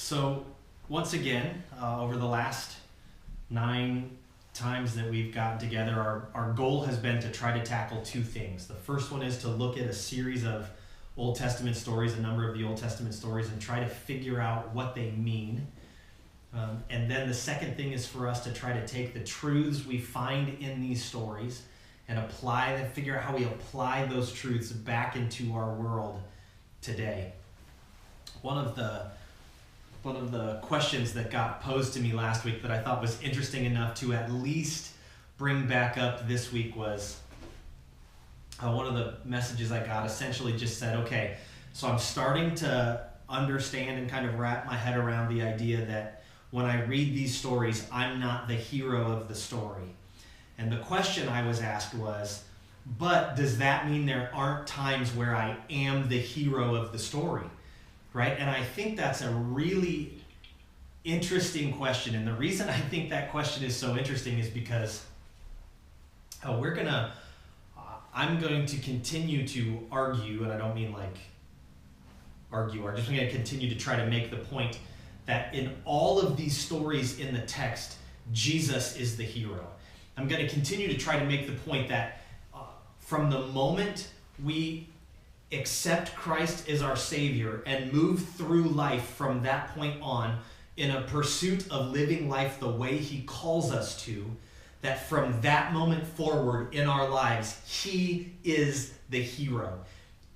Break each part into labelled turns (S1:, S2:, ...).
S1: So once again, over the last 9 times that we've gotten together, our goal has been to try to tackle 2 things. The first one is to look at a series of Old Testament stories, a number of the Old Testament stories, and try to figure out what they mean. And then the second thing is for us to try to take the truths we find in these stories and figure out how we apply those truths back into our world today. One of the questions that got posed to me last week that I thought was interesting enough to at least bring back up this week was one of the messages I got essentially just said, okay, so I'm starting to understand and kind of wrap my head around the idea that when I read these stories, I'm not the hero of the story. And the question I was asked was, but does that mean there aren't times where I am the hero of the story? Right? And I think that's a really interesting question. And the reason I think that question is so interesting is because I'm going to continue to argue, and I don't mean like argue, I'm just going to continue to try to make the point that in all of these stories in the text, Jesus is the hero. I'm going to continue to try to make the point that from the moment we accept Christ as our Savior and move through life from that point on in a pursuit of living life the way He calls us to, that from that moment forward in our lives, He is the hero.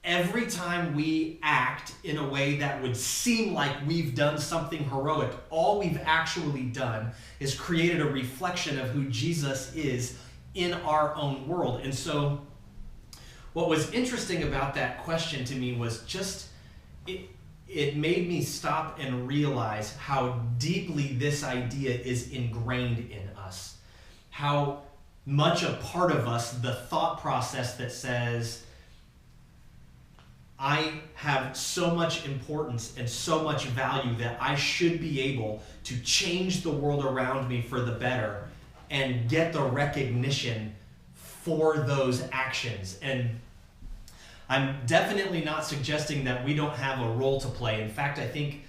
S1: Every time we act in a way that would seem like we've done something heroic, all we've actually done is created a reflection of who Jesus is in our own world. And so what was interesting about that question to me was just, it made me stop and realize how deeply this idea is ingrained in us. How much a part of us, the thought process that says, I have so much importance and so much value that I should be able to change the world around me for the better and get the recognition for those actions. And I'm definitely not suggesting that we don't have a role to play. In fact, I think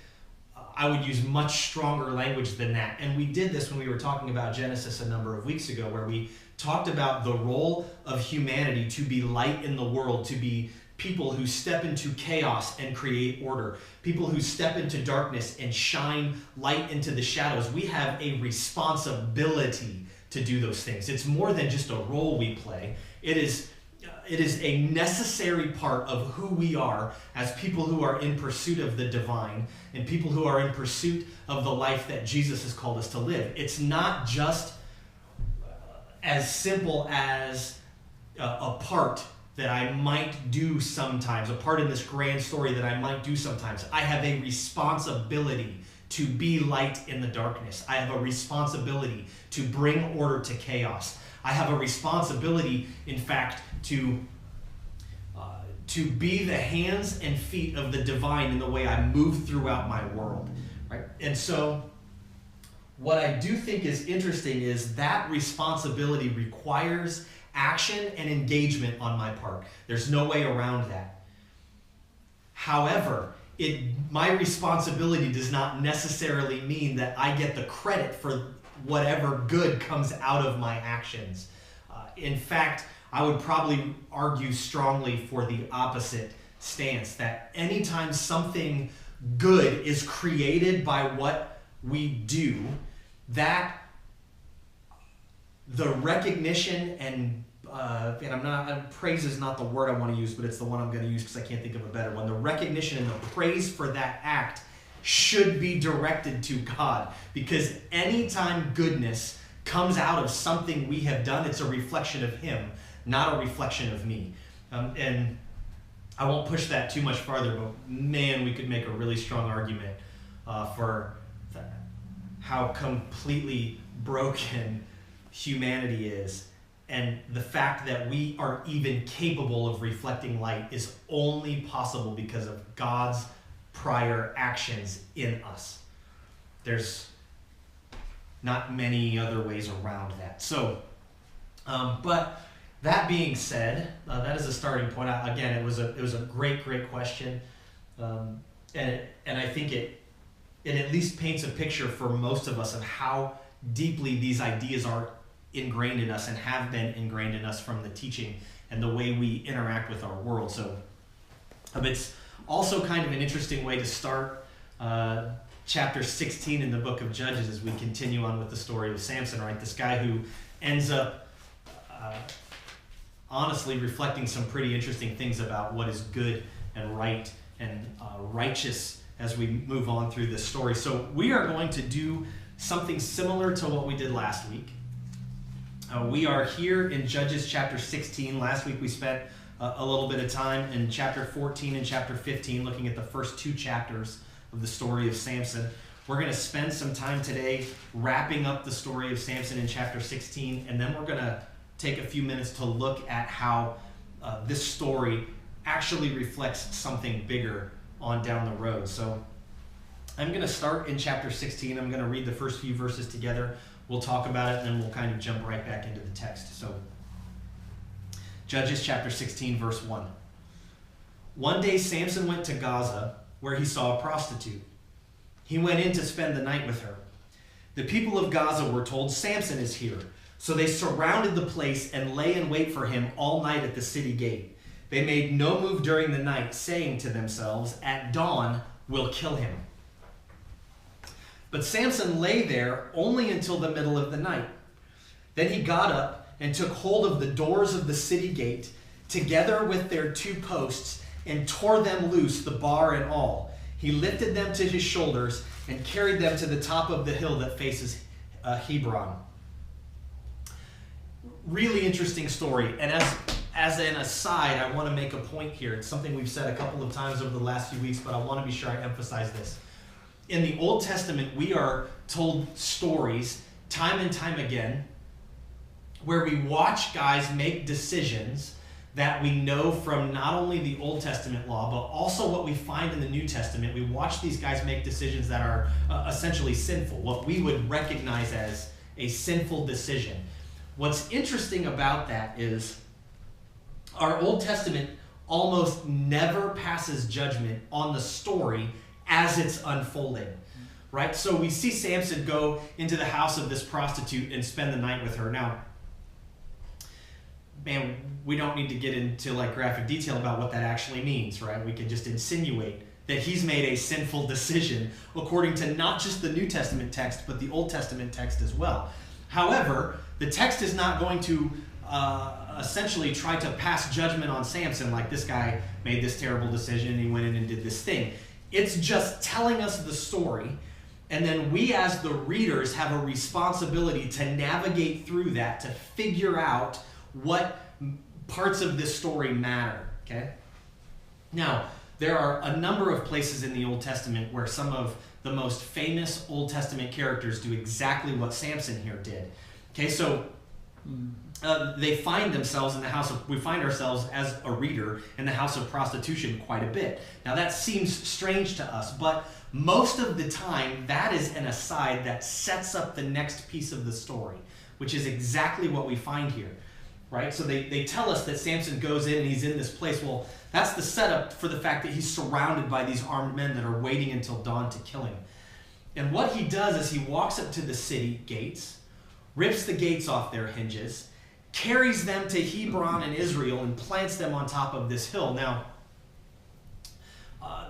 S1: I would use much stronger language than that. And we did this when we were talking about Genesis a number of weeks ago, where we talked about the role of humanity to be light in the world, to be people who step into chaos and create order, people who step into darkness and shine light into the shadows. We have a responsibility to do those things. It's more than just a role we play. It is a necessary part of who we are as people who are in pursuit of the divine and people who are in pursuit of the life that Jesus has called us to live. It's not just as simple as a part that I might do sometimes, a part in this grand story that I might do sometimes. I have a responsibility to be light in the darkness. I have a responsibility to bring order to chaos. I have a responsibility, in fact, to be the hands and feet of the divine in the way I move throughout my world. Right? And so what I do think is interesting is that responsibility requires action and engagement on my part. There's no way around that. However, my responsibility does not necessarily mean that I get the credit for whatever good comes out of my actions. In fact, I would probably argue strongly for the opposite stance, that anytime something good is created by what we do, that the recognition and praise is not the word I want to use, but it's the one I'm going to use because I can't think of a better one. The recognition and the praise for that act should be directed to God, because anytime goodness comes out of something we have done, it's a reflection of Him, not a reflection of me. And I won't push that too much farther, but man, we could make a really strong argument for how completely broken humanity is. And the fact that we are even capable of reflecting light is only possible because of God's prior actions in us. There's not many other ways around that. So, but that being said, that is a starting point. Again, it was a great question, and I think it at least paints a picture for most of us of how deeply these ideas are ingrained in us and have been ingrained in us from the teaching and the way we interact with our world. So it's also kind of an interesting way to start chapter 16 in the book of Judges as we continue on with the story of Samson, right? This guy who ends up honestly reflecting some pretty interesting things about what is good and right and righteous as we move on through this story. So we are going to do something similar to what we did last week. We are here in Judges chapter 16. Last week we spent a little bit of time in chapter 14 and chapter 15 looking at the first two chapters of the story of Samson. We're going to spend some time today wrapping up the story of Samson in chapter 16, and then we're going to take a few minutes to look at how this story actually reflects something bigger on down the road. So I'm going to start in chapter 16. I'm going to read the first few verses together. We'll talk about it, and then we'll kind of jump right back into the text. So Judges chapter 16, verse 1. One day Samson went to Gaza, where he saw a prostitute. He went in to spend the night with her. The people of Gaza were told, "Samson is here." So they surrounded the place and lay in wait for him all night at the city gate. They made no move during the night, saying to themselves, "At dawn, we'll kill him." But Samson lay there only until the middle of the night. Then he got up and took hold of the doors of the city gate, together with their 2 posts, and tore them loose, the bar and all. He lifted them to his shoulders and carried them to the top of the hill that faces Hebron. Really interesting story. And as an aside, I want to make a point here. It's something we've said a couple of times over the last few weeks, but I want to be sure I emphasize this. In the Old Testament, we are told stories time and time again where we watch guys make decisions that we know from not only the Old Testament law, but also what we find in the New Testament. We watch these guys make decisions that are essentially sinful, what we would recognize as a sinful decision. What's interesting about that is our Old Testament almost never passes judgment on the story as it's unfolding, right? So we see Samson go into the house of this prostitute and spend the night with her. Now, man, we don't need to get into like graphic detail about what that actually means, right? We can just insinuate that he's made a sinful decision according to not just the New Testament text, but the Old Testament text as well. However, the text is not going to essentially try to pass judgment on Samson like this guy made this terrible decision and he went in and did this thing. It's just telling us the story, and then we as the readers have a responsibility to navigate through that, to figure out what parts of this story matter, okay? Now, there are a number of places in the Old Testament where some of the most famous Old Testament characters do exactly what Samson here did. Okay, so they find themselves in the house of, we find ourselves as a reader in the house of prostitution quite a bit. Now that seems strange to us, but most of the time that is an aside that sets up the next piece of the story, which is exactly what we find here, right? So they tell us that Samson goes in and he's in this place. Well, that's the setup for the fact that he's surrounded by these armed men that are waiting until dawn to kill him. And what he does is he walks up to the city gates, rips the gates off their hinges, carries them to Hebron and Israel, and plants them on top of this hill. Now,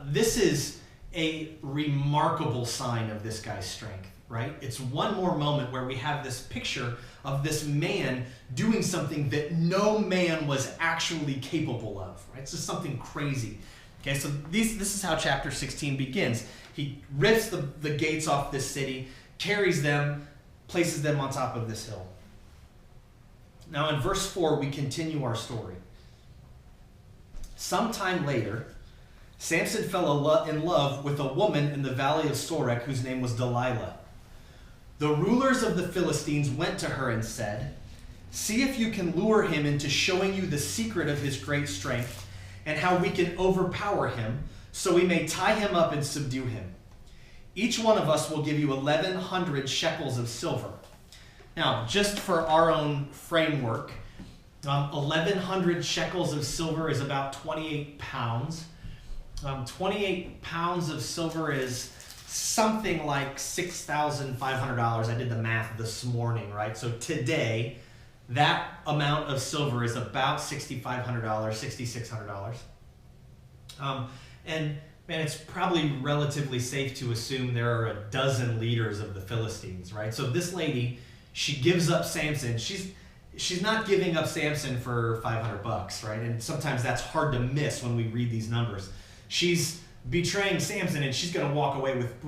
S1: this is a remarkable sign of this guy's strength, right? It's one more moment where we have this picture of this man doing something that no man was actually capable of, right? It's just something crazy. Okay, so this is how chapter 16 begins. He rips the gates off this city, carries them, places them on top of this hill. Now in verse 4, we continue our story. Sometime later, Samson fell in love with a woman in the valley of Sorek whose name was Delilah. The rulers of the Philistines went to her and said, "See if you can lure him into showing you the secret of his great strength and how we can overpower him so we may tie him up and subdue him. Each one of us will give you 1,100 shekels of silver." Now, just for our own framework, 1,100 shekels of silver is about 28 pounds. 28 pounds of silver is something like $6,500. I did the math this morning, right? So today, that amount of silver is about $6,500, $6,600. And man, it's probably relatively safe to assume there are a dozen leaders of the Philistines, right? So this lady, she gives up Samson. She's not giving up Samson for $500, right? And sometimes that's hard to miss when we read these numbers. She's betraying Samson, and she's going to walk away with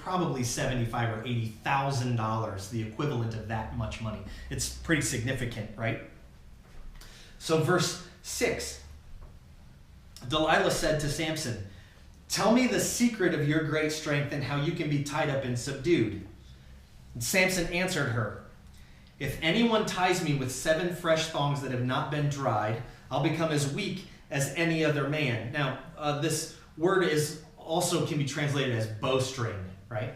S1: probably $75,000 or $80,000, the equivalent of that much money. It's pretty significant, right? So verse 6, Delilah said to Samson, "Tell me the secret of your great strength and how you can be tied up and subdued." And Samson answered her, "If anyone ties me with 7 fresh thongs that have not been dried, I'll become as weak as any other man." Now, this word is also can be translated as bowstring, right?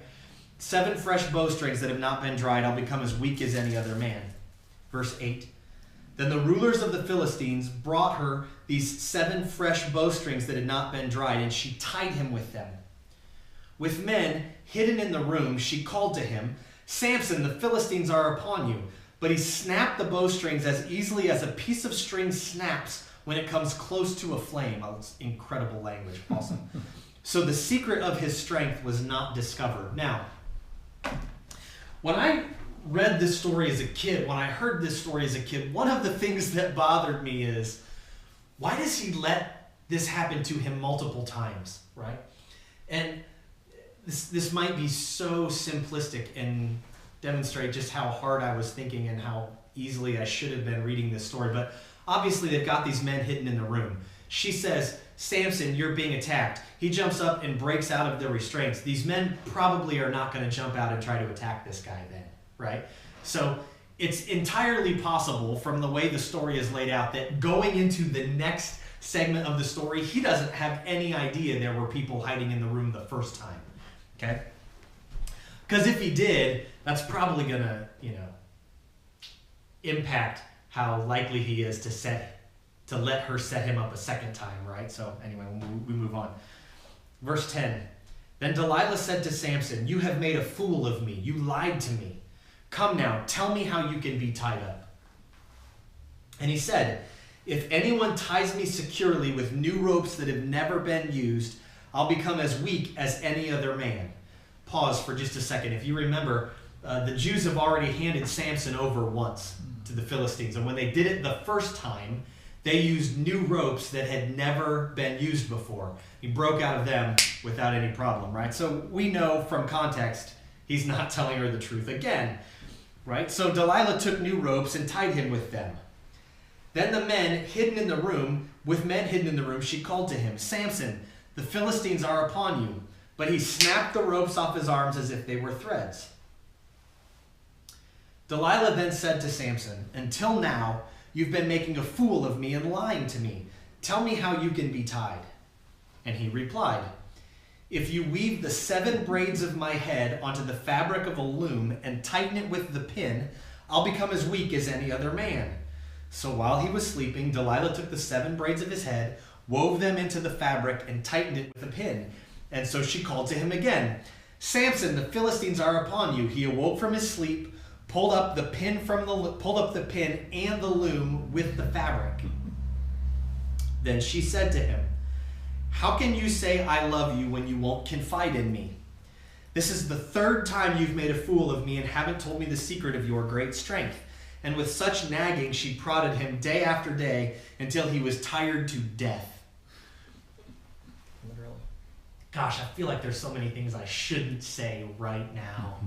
S1: 7 fresh bowstrings that have not been dried, I'll become as weak as any other man. Verse 8. Then the rulers of the Philistines brought her these 7 fresh bowstrings that had not been dried, and she tied him with them. With men hidden in the room, she called to him, "Samson, the Philistines are upon you." But he snapped the bowstrings as easily as a piece of string snaps when it comes close to a flame. Oh, it's incredible language. Awesome. So the secret of his strength was not discovered. Now, when I read this story as a kid, when I heard this story as a kid, one of the things that bothered me is, why does he let this happen to him multiple times, right? And this might be so simplistic and demonstrate just how hard I was thinking and how easily I should have been reading this story, but obviously they've got these men hidden in the room. She says, "Samson, you're being attacked." He jumps up and breaks out of the restraints. These men probably are not going to jump out and try to attack this guy then, right? So it's entirely possible from the way the story is laid out that going into the next segment of the story, he doesn't have any idea there were people hiding in the room the first time, okay? Because if he did, that's probably going to, impact how likely he is to let her set him up a second time, right? So anyway, we move on. Verse 10, then Delilah said to Samson, "You have made a fool of me. You lied to me. Come now, tell me how you can be tied up." And he said, "If anyone ties me securely with new ropes that have never been used, I'll become as weak as any other man." Pause for just a second. If you remember, the Jews have already handed Samson over once to the Philistines. And when they did it the first time, they used new ropes that had never been used before. He broke out of them without any problem, right? So we know from context, he's not telling her the truth again, right? So Delilah took new ropes and tied him with them. Then with men hidden in the room, she called to him, "Samson, the Philistines are upon you." But he snapped the ropes off his arms as if they were threads. Delilah then said to Samson, "Until now, you've been making a fool of me and lying to me. Tell me how you can be tied." And he replied, "If you weave the 7 braids of my head onto the fabric of a loom and tighten it with the pin, I'll become as weak as any other man." So while he was sleeping, Delilah took the 7 braids of his head, wove them into the fabric, and tightened it with a pin. And so she called to him again, "Samson, the Philistines are upon you." He awoke from his sleep, pulled up the pin and the loom with the fabric. Then she said to him, "How can you say I love you when you won't confide in me? This is the 3rd time you've made a fool of me and haven't told me the secret of your great strength." And with such nagging, she prodded him day after day until he was tired to death. Literally. Gosh, I feel like there's so many things I shouldn't say right now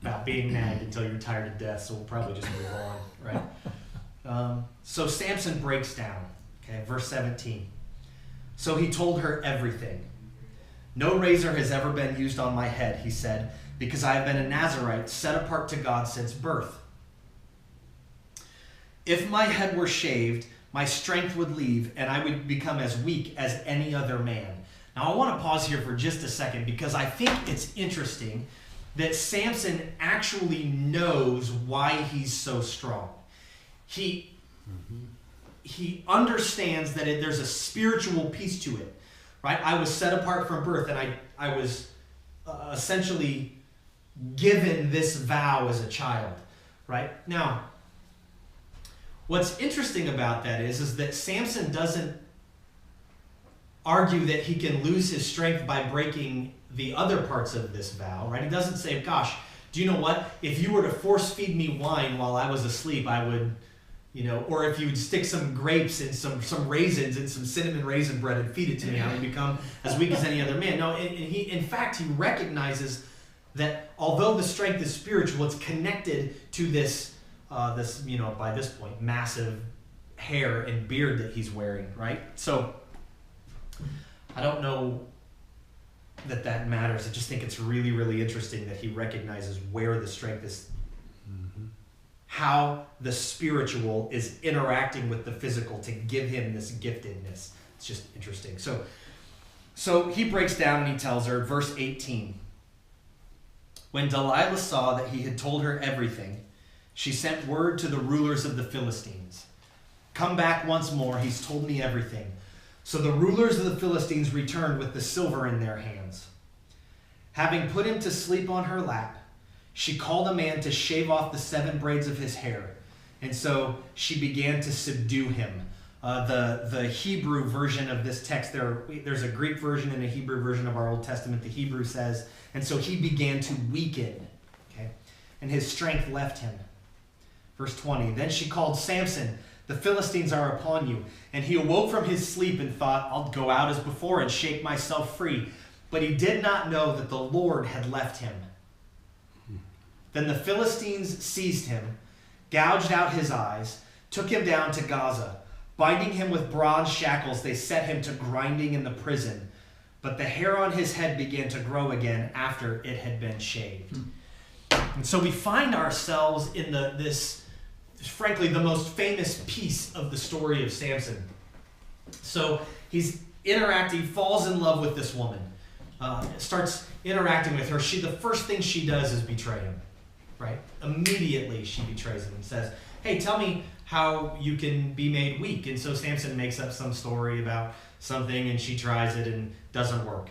S1: about being nagged until you're tired to death, so we'll probably just move on, right? So Samson breaks down, okay, verse 17. So he told her everything. "No razor has ever been used on my head," he said, "because I have been a Nazirite set apart to God since birth. If my head were shaved, my strength would leave, and I would become as weak as any other man." Now I want to pause here for just a second because I think it's interesting that Samson actually knows why he's so strong. He understands that there's a spiritual piece to it, right? I was set apart from birth, and I was essentially given this vow as a child, right? Now, what's interesting about that is that Samson doesn't argue that he can lose his strength by breaking the other parts of this vow, right? He doesn't say, gosh, do you know what? If you were to force feed me wine while I was asleep, I would, or if you would stick some grapes and some raisins and some cinnamon raisin bread and feed it to me, I would become as weak as any other man. No, and in fact, he recognizes that although the strength is spiritual, it's connected to this, by this point, massive hair and beard that he's wearing, right? So I don't know that matters. I just think it's really, really interesting that he recognizes where the strength is, how the spiritual is interacting with the physical to give him this giftedness. It's just interesting. So he breaks down and he tells her, verse 18, when Delilah saw that he had told her everything, she sent word to the rulers of the Philistines. Come back once more, he's told me everything. So the rulers of the Philistines returned with the silver in their hands. Having put him to sleep on her lap, she called a man to shave off the 7 braids of his hair. And so she began to subdue him. The Hebrew version of this text, there's a Greek version and a Hebrew version of our Old Testament. The Hebrew says, and so he began to weaken, okay? And his strength left him. Verse 20, then she called Samson, the Philistines are upon you. And he awoke from his sleep and thought, I'll go out as before and shake myself free. But he did not know that the Lord had left him. Then the Philistines seized him, gouged out his eyes, took him down to Gaza. Binding him with bronze shackles, they set him to grinding in the prison. But the hair on his head began to grow again after it had been shaved. And so we find ourselves in this, frankly, the most famous piece of the story of Samson. So he's interacting, falls in love with this woman, starts interacting with her. The first thing she does is betray him, right? Immediately she betrays him and says, hey, tell me how you can be made weak. And so Samson makes up some story about something and she tries it and doesn't work.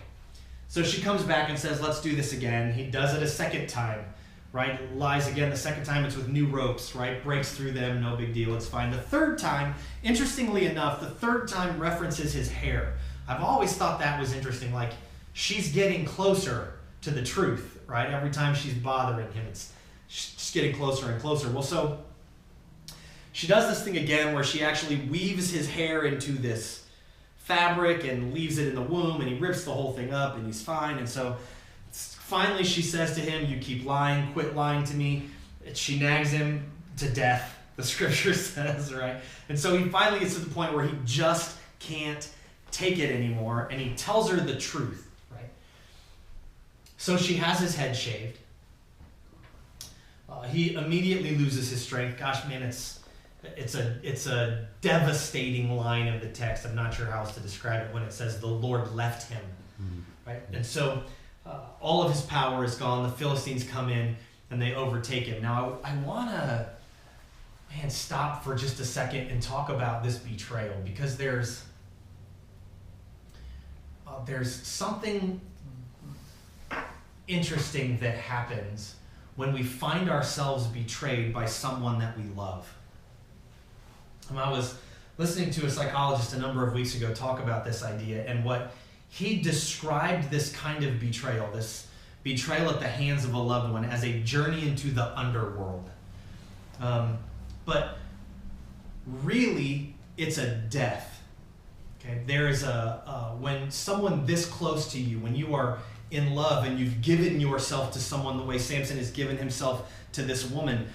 S1: So she comes back and says, let's do this again. He does it a second time, right? Lies again. The second time it's with new ropes, right? Breaks through them, no big deal, it's fine. The third time, interestingly enough, the third time references his hair. I've always thought that was interesting, like she's getting closer to the truth, right? Every time she's bothering him, it's just getting closer and closer. Well, so she does this thing again where she actually weaves his hair into this fabric and leaves it in the womb, and he rips the whole thing up and he's fine. And so finally she says to him, you keep lying, quit lying to me. She nags him to death, the scripture says, right? And so he finally gets to the point where he just can't take it anymore, and he tells her the truth, right? So she has his head shaved. He immediately loses his strength. Gosh, man, it's a devastating line of the text. I'm not sure how else to describe it when it says the Lord left him, right? And so all of his power is gone. The Philistines come in and they overtake him. Now I want to, stop for just a second and talk about this betrayal, because there's something interesting that happens when we find ourselves betrayed by someone that we love. I was listening to a psychologist a number of weeks ago talk about this idea, and what he described this kind of betrayal, this betrayal at the hands of a loved one, as a journey into the underworld. But really, it's a death. Okay, there is when someone this close to you, when you are in love and you've given yourself to someone the way Samson has given himself to this woman,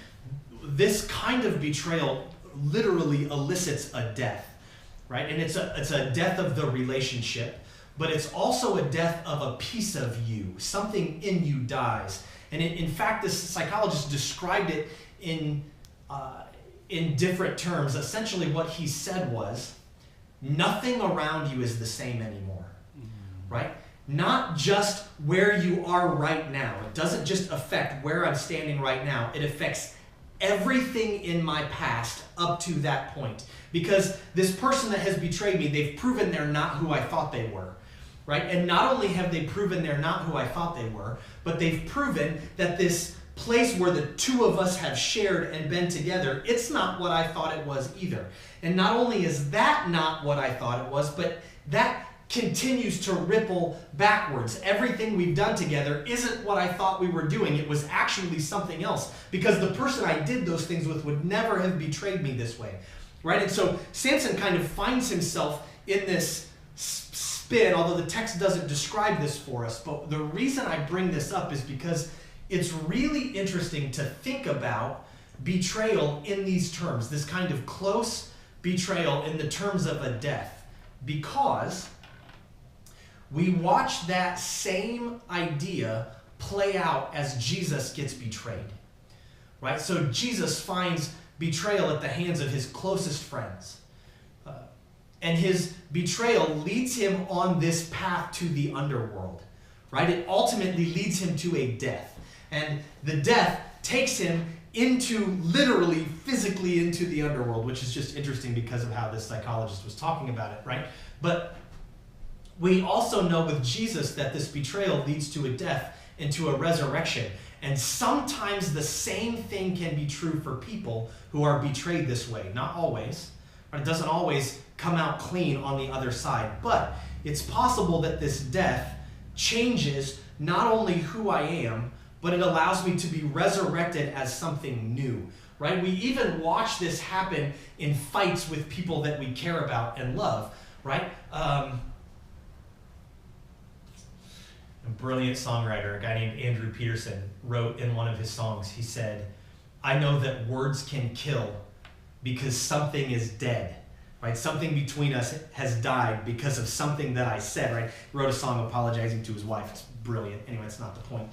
S1: this kind of betrayal literally elicits a death, right? And it's a death of the relationship, but it's also a death of a piece of you. Something in you dies. And in fact, this psychologist described it in different terms. Essentially what he said was, nothing around you is the same anymore, right? Not just where you are right now. It doesn't just affect where I'm standing right now. It affects everything in my past up to that point. Because this person that has betrayed me, they've proven they're not who I thought they were. right? And not only have they proven they're not who I thought they were, but they've proven that this place where the two of us have shared and been together, it's not what I thought it was either. And not only is that not what I thought it was, but that continues to ripple backwards. Everything we've done together isn't what I thought we were doing. It was actually something else, because the person I did those things with would never have betrayed me this way, right? And so Samson kind of finds himself in this spin, although the text doesn't describe this for us. But the reason I bring this up is because it's really interesting to think about betrayal in these terms, this kind of close betrayal in the terms of a death, because we watch that same idea play out as Jesus gets betrayed, right? So Jesus finds betrayal at the hands of his closest friends. And his betrayal leads him on this path to the underworld, right? It ultimately leads him to a death. And the death takes him literally, physically into the underworld, which is just interesting because of how this psychologist was talking about it, right? But we also know with Jesus that this betrayal leads to a death and to a resurrection. And sometimes the same thing can be true for people who are betrayed this way. Not always. Right? It doesn't always come out clean on the other side. But it's possible that this death changes not only who I am, but it allows me to be resurrected as something new. Right? We even watch this happen in fights with people that we care about and love. Right? A brilliant songwriter, a guy named Andrew Peterson, wrote in one of his songs, he said, "I know that words can kill because something is dead." Right? Something between us has died because of something that I said, right? He wrote a song apologizing to his wife. It's brilliant. Anyway, it's not the point.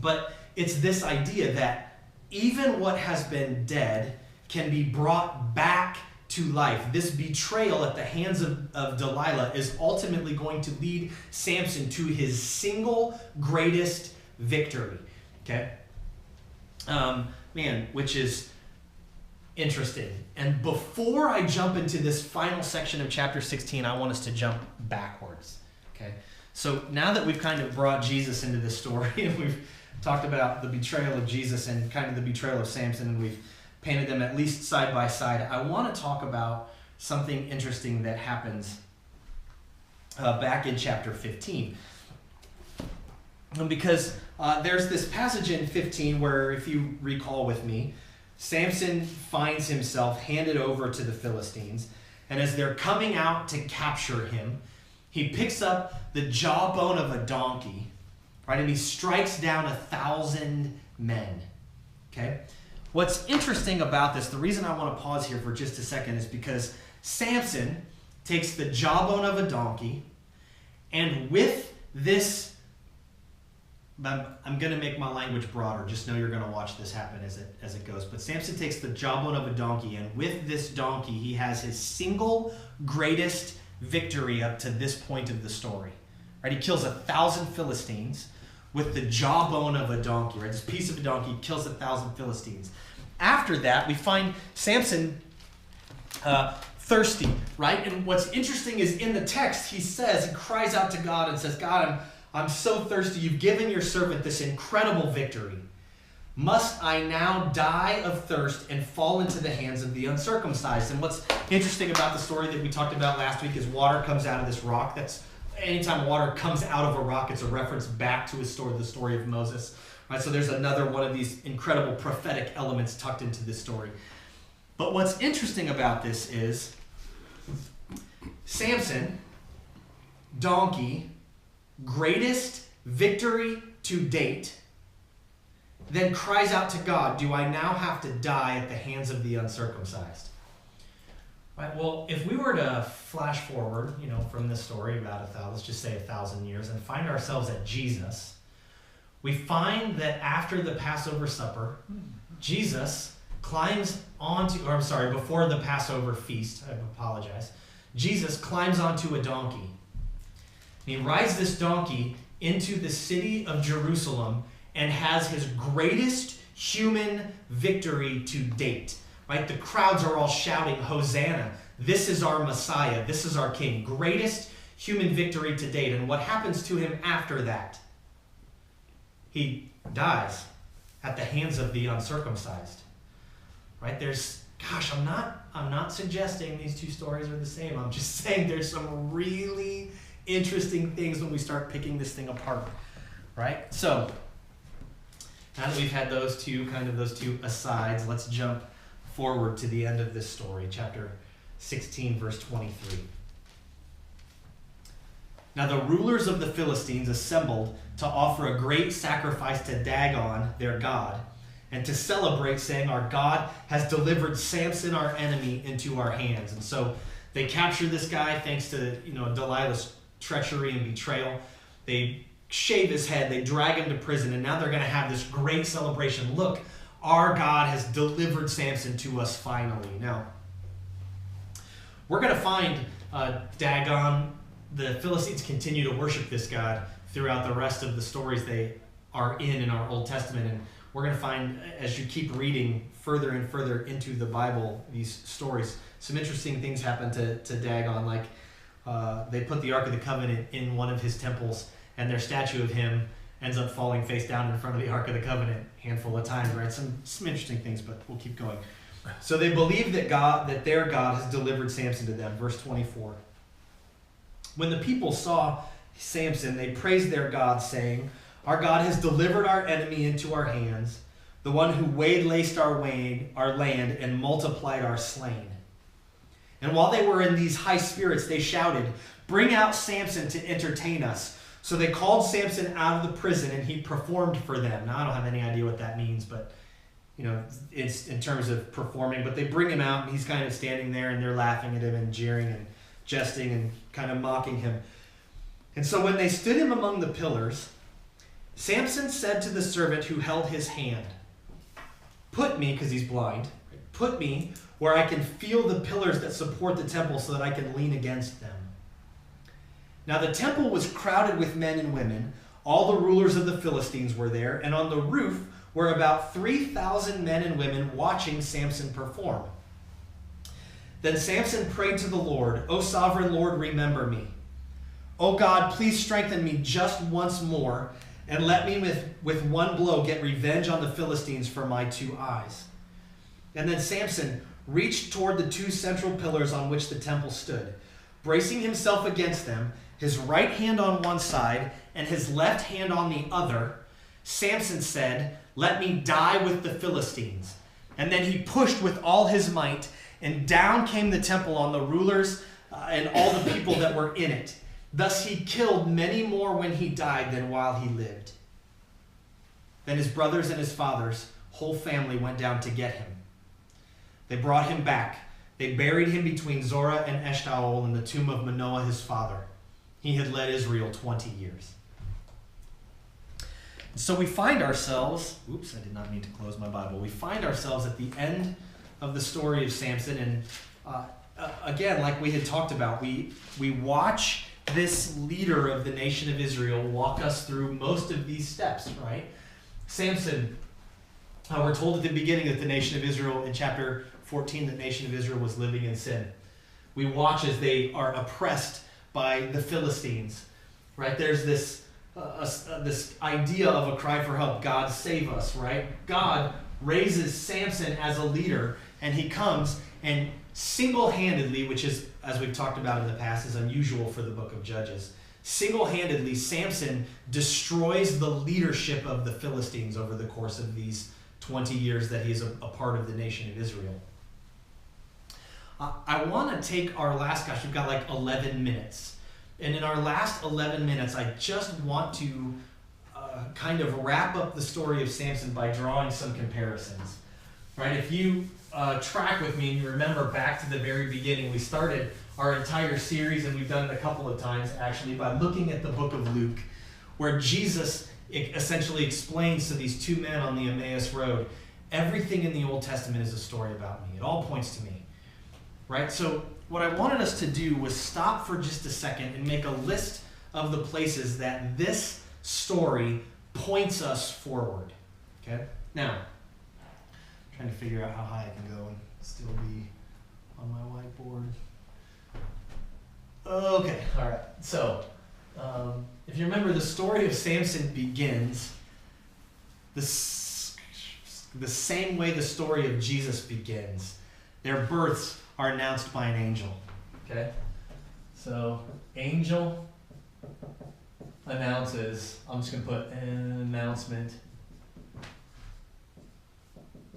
S1: But it's this idea that even what has been dead can be brought back to life. This betrayal at the hands of Delilah is ultimately going to lead Samson to his single greatest victory. Okay? Which is interesting. And before I jump into this final section of chapter 16, I want us to jump backwards. Okay? So now that we've kind of brought Jesus into this story and we've talked about the betrayal of Jesus and kind of the betrayal of Samson, and we've painted them at least side by side, I want to talk about something interesting that happens back in chapter 15. Because there's this passage in 15 where, if you recall with me, Samson finds himself handed over to the Philistines, and as they're coming out to capture him, he picks up the jawbone of a donkey, right, and he strikes down 1,000 men. Okay? What's interesting about this, the reason I want to pause here for just a second, is because Samson takes the jawbone of a donkey, and with this, I'm going to make my language broader, just know you're going to watch this happen as it goes, but Samson takes the jawbone of a donkey, and with this donkey, he has his single greatest victory up to this point of the story. Right? He kills 1,000 Philistines with the jawbone of a donkey, right? This piece of a donkey kills 1,000 Philistines. After that, we find Samson thirsty, right? And what's interesting is in the text, he cries out to God and says, "God, I'm so thirsty. You've given your servant this incredible victory. Must I now die of thirst and fall into the hands of the uncircumcised?" And what's interesting about the story that we talked about last week is water comes out of this rock. Anytime water comes out of a rock, it's a reference back to the story of Moses. Right? So there's another one of these incredible prophetic elements tucked into this story. But what's interesting about this is Samson, donkey, greatest victory to date, then cries out to God, "Do I now have to die at the hands of the uncircumcised?" Right? Well, if we were to flash forward, from this story about let's just say 1,000 years, and find ourselves at Jesus, we find that after the Passover supper, Jesus climbs before the Passover feast, I apologize, Jesus climbs onto a donkey. And he rides this donkey into the city of Jerusalem and has his greatest human victory to date. Right? The crowds are all shouting, "Hosanna! This is our Messiah. This is our King." Greatest human victory to date. And what happens to him after that? He dies at the hands of the uncircumcised. Right? I'm not suggesting these two stories are the same. I'm just saying there's some really interesting things when we start picking this thing apart. Right? So, now that we've had those two asides, let's jump forward to the end of this story, chapter 16, verse 23. Now the rulers of the Philistines assembled to offer a great sacrifice to Dagon, their god, and to celebrate, saying, "Our God has delivered Samson, our enemy, into our hands." And so they capture this guy thanks to Delilah's treachery and betrayal. They shave his head, they drag him to prison, and now they're going to have this great celebration. Look, our God has delivered Samson to us finally. Now, we're going to find Dagon. The Philistines continue to worship this god throughout the rest of the stories they are in our Old Testament. And we're going to find, as you keep reading further and further into the Bible, these stories, some interesting things happen to Dagon. Like they put the Ark of the Covenant in one of his temples, and their statue of him ends up falling face down in front of the Ark of the Covenant a handful of times, right? Some interesting things, but we'll keep going. So they believe that their God has delivered Samson to them. Verse 24. When the people saw Samson, they praised their God, saying, "Our God has delivered our enemy into our hands, the one who waylaced our land and multiplied our slain." And while they were in these high spirits, they shouted, "Bring out Samson to entertain us." So they called Samson out of the prison, and he performed for them. Now, I don't have any idea what that means, but it's in terms of performing. But they bring him out, and he's kind of standing there, and they're laughing at him and jeering and jesting and kind of mocking him. And so when they stood him among the pillars, Samson said to the servant who held his hand, "Put me," because he's blind, "put me where I can feel the pillars that support the temple so that I can lean against them." Now the temple was crowded with men and women. All the rulers of the Philistines were there, and on the roof were about 3,000 men and women watching Samson perform. Then Samson prayed to the Lord, "O sovereign Lord, remember me. O God, please strengthen me just once more, and let me with one blow get revenge on the Philistines for my 2 eyes." And then Samson reached toward the 2 central pillars on which the temple stood. Bracing himself against them, his right hand on one side and his left hand on the other, Samson said, "Let me die with the Philistines." And then he pushed with all his might, and down came the temple on the rulers and all the people that were in it. Thus he killed many more when he died than while he lived. Then his brothers and his father's whole family went down to get him. They brought him back. They buried him between Zorah and Eshtaol in the tomb of Manoah his father. He had led Israel 20 years. So we find ourselves, I did not mean to close my Bible. We find ourselves at the end of the story of Samson. And again, like we had talked about, we watch this leader of the nation of Israel walk us through most of these steps, right? Samson, we're told at the beginning that the nation of Israel, in chapter 14, the nation of Israel was living in sin. We watch as they are oppressed by the Philistines, right? There's this idea of a cry for help. God save us, right? God raises Samson as a leader, and he comes and single-handedly, which is, as we've talked about in the past, is unusual for the book of Judges. Single-handedly, Samson destroys the leadership of the Philistines over the course of these 20 years that he's a part of the nation of Israel. I want to take our last, we've got like 11 minutes. And in our last 11 minutes, I just want to kind of wrap up the story of Samson by drawing some comparisons. Right? If you track with me and you remember back to the very beginning, we started our entire series, and we've done it a couple of times actually, by looking at the book of Luke, where Jesus essentially explains to these 2 men on the Emmaus Road, everything in the Old Testament is a story about me. It all points to me. Right? So what I wanted us to do was stop for just a second and make a list of the places that this story points us forward. Okay? Now, I'm trying to figure out how high I can go and still be on my whiteboard. Okay, all right. So, if you remember, the story of Samson begins the same way the story of Jesus begins. Their births are announced by an angel. Okay? So, angel announces, I'm just going to put an announcement.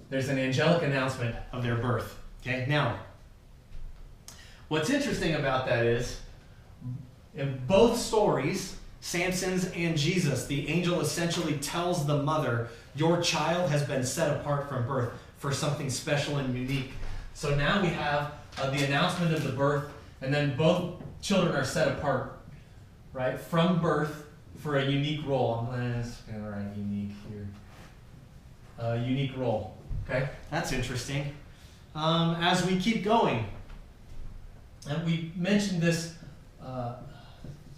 S1: There's an angelic announcement of their birth. Okay? Now, what's interesting about that is, in both stories, Samson's and Jesus, the angel essentially tells the mother, your child has been set apart from birth for something special and unique. So now we have the announcement of the birth, and then both children are set apart, right, from birth for a unique role. I'm going to write unique here. Unique role. Okay? That's interesting. As we keep going, and we mentioned this,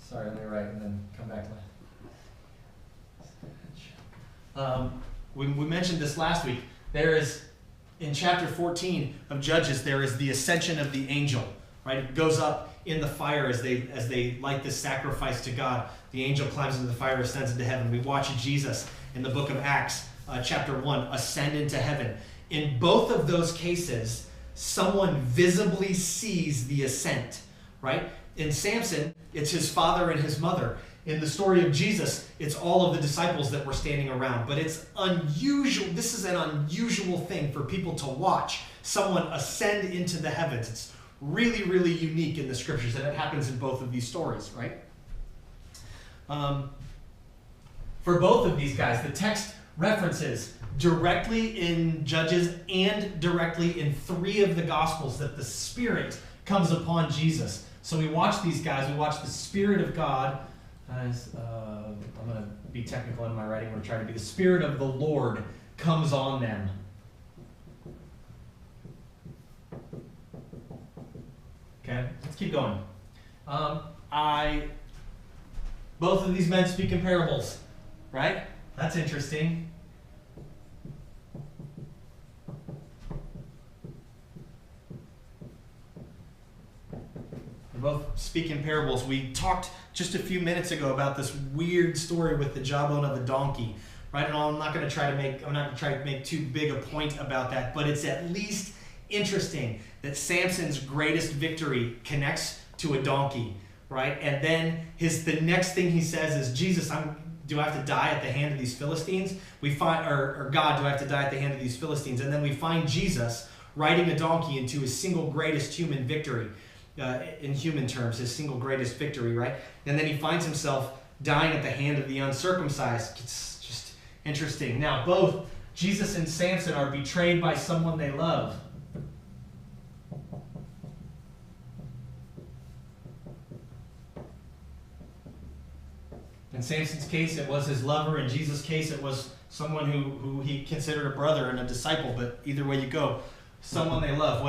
S1: sorry, let me write and then come back to we mentioned this last week. There is, in chapter 14 of Judges, there is the ascension of the angel, right? It goes up in the fire as they light this sacrifice to God. The angel climbs into the fire, ascends into heaven. We watch Jesus in the book of Acts, chapter 1, ascend into heaven. In both of those cases, someone visibly sees the ascent, right? In Samson, it's his father and his mother. In the story of Jesus, it's all of the disciples that were standing around. But it's unusual. This is an unusual thing for people to watch someone ascend into the heavens. It's really, really unique in the scriptures, and it happens in both of these stories, right? For both of these guys, the text references directly in Judges and directly in 3 of the Gospels that the Spirit comes upon Jesus. So we watch these guys, we watch the Spirit of God. I'm going to be technical in my writing. I'm going to try to be the Spirit of the Lord comes on them. Okay, let's keep going. Both of these men speak in parables, right? That's interesting. They both speak in parables. We talked just a few minutes ago about this weird story with the jawbone of a donkey, right? And I'm not going to try to make too big a point about that, but it's at least interesting that Samson's greatest victory connects to a donkey, right? And then the next thing he says is, Jesus, do I have to die at the hand of these Philistines? We find, or God, do I have to die at the hand of these Philistines? And then we find Jesus riding a donkey into his single greatest human victory, in human terms, his single greatest victory, right? And then he finds himself dying at the hand of the uncircumcised. It's just interesting. Now, both Jesus and Samson are betrayed by someone they love. In Samson's case, it was his lover. In Jesus' case, it was someone who he considered a brother and a disciple. But either way you go, someone they love.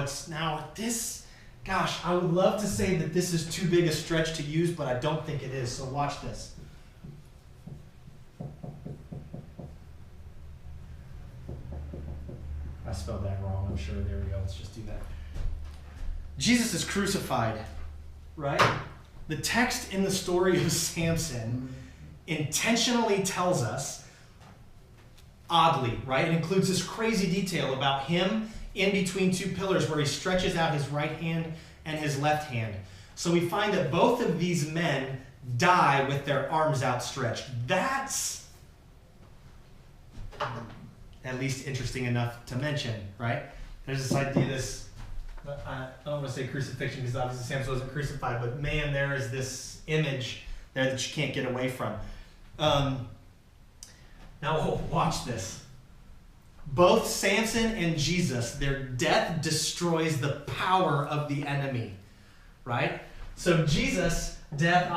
S1: Gosh, I would love to say that this is too big a stretch to use, but I don't think it is. So watch this. I spelled that wrong, I'm sure. There we go. Let's just do that. Jesus is crucified, right? The text in the story of Samson intentionally tells us, oddly, right? It includes this crazy detail about him in between 2 pillars where he stretches out his right hand and his left hand. So we find that both of these men die with their arms outstretched. That's at least interesting enough to mention, right? There's this idea, I don't want to say crucifixion because obviously Samson wasn't crucified, but man, there is this image there that you can't get away from. Now watch this. Both Samson and Jesus, their death destroys the power of the enemy, right? So Jesus' death,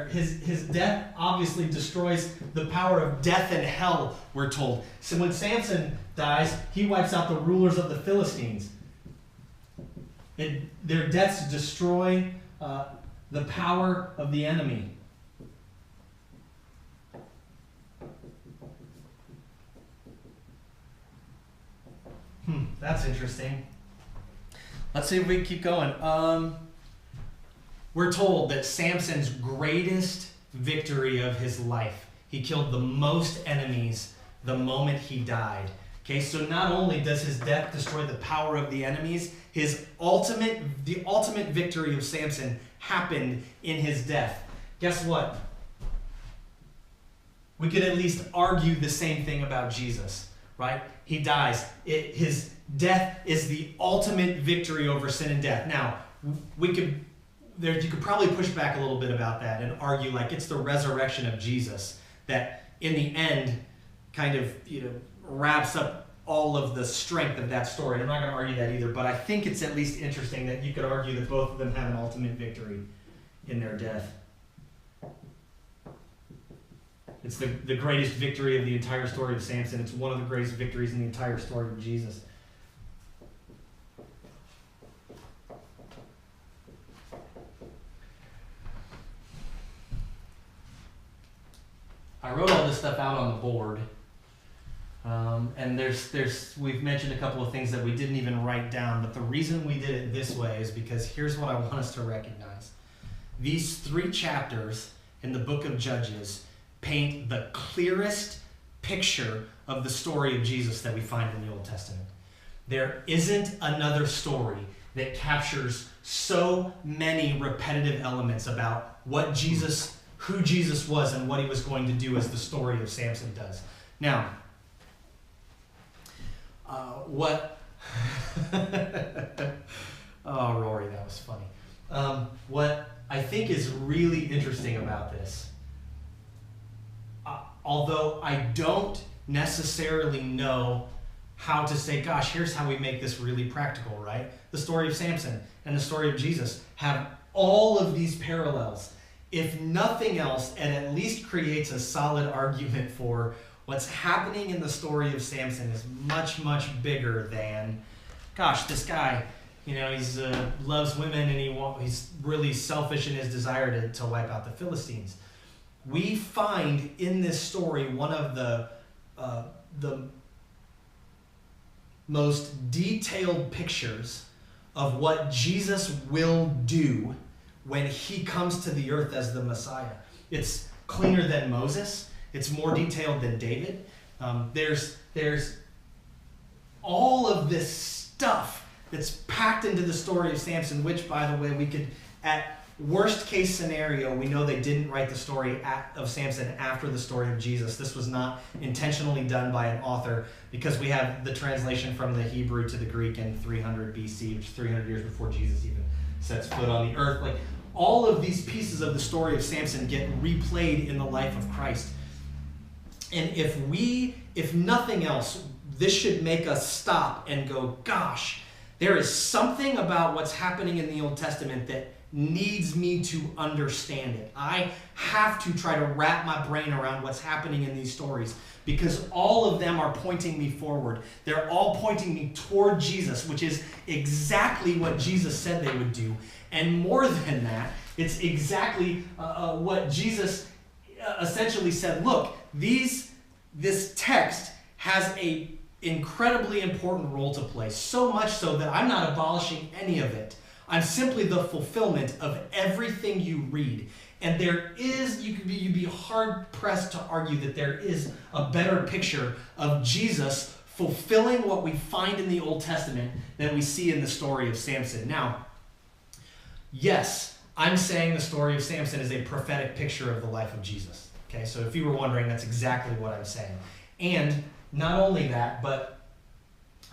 S1: his death obviously destroys the power of death and hell, we're told. So when Samson dies, he wipes out the rulers of the Philistines. Their deaths destroy the power of the enemy. That's interesting. Let's see if we can keep going. we're told that Samson's greatest victory of his life, he killed the most enemies the moment he died. Okay, so not only does his death destroy the power of the enemies, the ultimate victory of Samson happened in his death. Guess what? We could at least argue the same thing about Jesus, right? He dies. His death is the ultimate victory over sin and death. Now, you could probably push back a little bit about that and argue like it's the resurrection of Jesus that in the end kind of wraps up all of the strength of that story. And I'm not going to argue that either, but I think it's at least interesting that you could argue that both of them have an ultimate victory in their death. It's the greatest victory of the entire story of Samson. It's one of the greatest victories in the entire story of Jesus. I wrote all this stuff out on the board, and we've mentioned a couple of things that we didn't even write down, but the reason we did it this way is because here's what I want us to recognize. These 3 chapters in the book of Judges paint the clearest picture of the story of Jesus that we find in the Old Testament. There isn't another story that captures so many repetitive elements about who Jesus was and what he was going to do as the story of Samson does. Now, oh, Rory, that was funny. What I think is really interesting about this, although I don't necessarily know how to say, gosh, here's how we make this really practical, right? The story of Samson and the story of Jesus have all of these parallels. If nothing else, it at least creates a solid argument for what's happening in the story of Samson is much, much bigger than, gosh, this guy, he's loves women and he's really selfish in his desire to wipe out the Philistines. We find in this story one of the most detailed pictures of what Jesus will do when he comes to the earth as the Messiah. It's cleaner than Moses. It's more detailed than David. There's all of this stuff that's packed into the story of Samson, which, by the way, we could, at worst case scenario, we know they didn't write the story of Samson after the story of Jesus. This was not intentionally done by an author because we have the translation from the Hebrew to the Greek in 300 BC, which is 300 years before Jesus even sets foot on the earth. Like, all of these pieces of the story of Samson get replayed in the life of Christ. And if nothing else, this should make us stop and go, gosh, there is something about what's happening in the Old Testament that needs me to understand it. I have to try to wrap my brain around what's happening in these stories because all of them are pointing me forward. They're all pointing me toward Jesus, which is exactly what Jesus said they would do. And more than that, it's exactly what Jesus essentially said. Look, this text has a incredibly important role to play, so much so that I'm not abolishing any of it. I'm simply the fulfillment of everything you read. And there is, you'd be hard-pressed to argue that there is a better picture of Jesus fulfilling what we find in the Old Testament than we see in the story of Samson. Now, yes, I'm saying the story of Samson is a prophetic picture of the life of Jesus. Okay, so if you were wondering, that's exactly what I'm saying. And not only that, but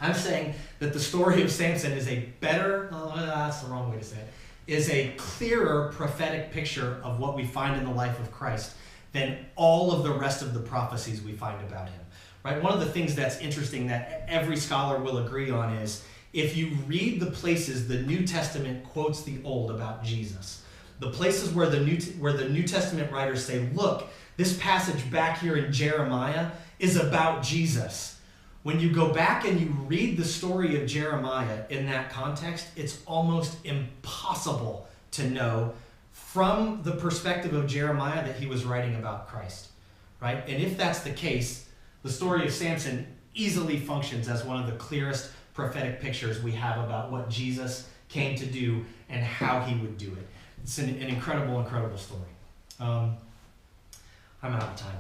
S1: I'm saying that the story of Samson is a better, that's the wrong way to say it, is a clearer prophetic picture of what we find in the life of Christ than all of the rest of the prophecies we find about him. Right? One of the things that's interesting that every scholar will agree on is if you read the places the New Testament quotes the Old about Jesus, the places where the New Testament writers say, look, this passage back here in Jeremiah is about Jesus. When you go back and you read the story of Jeremiah in that context, it's almost impossible to know from the perspective of Jeremiah that he was writing about Christ, right? And if that's the case, the story of Samson easily functions as one of the clearest prophetic pictures we have about what Jesus came to do and how he would do it. it's an incredible, incredible story. I'm out of time.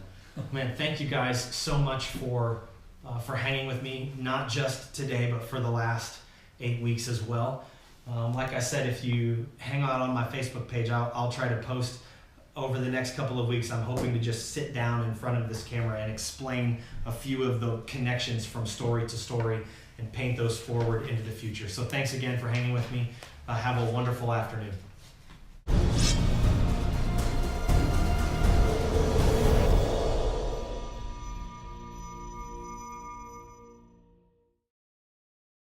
S1: Man, thank you guys so much for hanging with me, not just today, but for the last 8 weeks as well. Like I said, if you hang out on my Facebook page, I'll try to post over the next couple of weeks. I'm hoping to just sit down in front of this camera and explain a few of the connections from story to story and paint those forward into the future. So thanks again for hanging with me. Have a wonderful afternoon.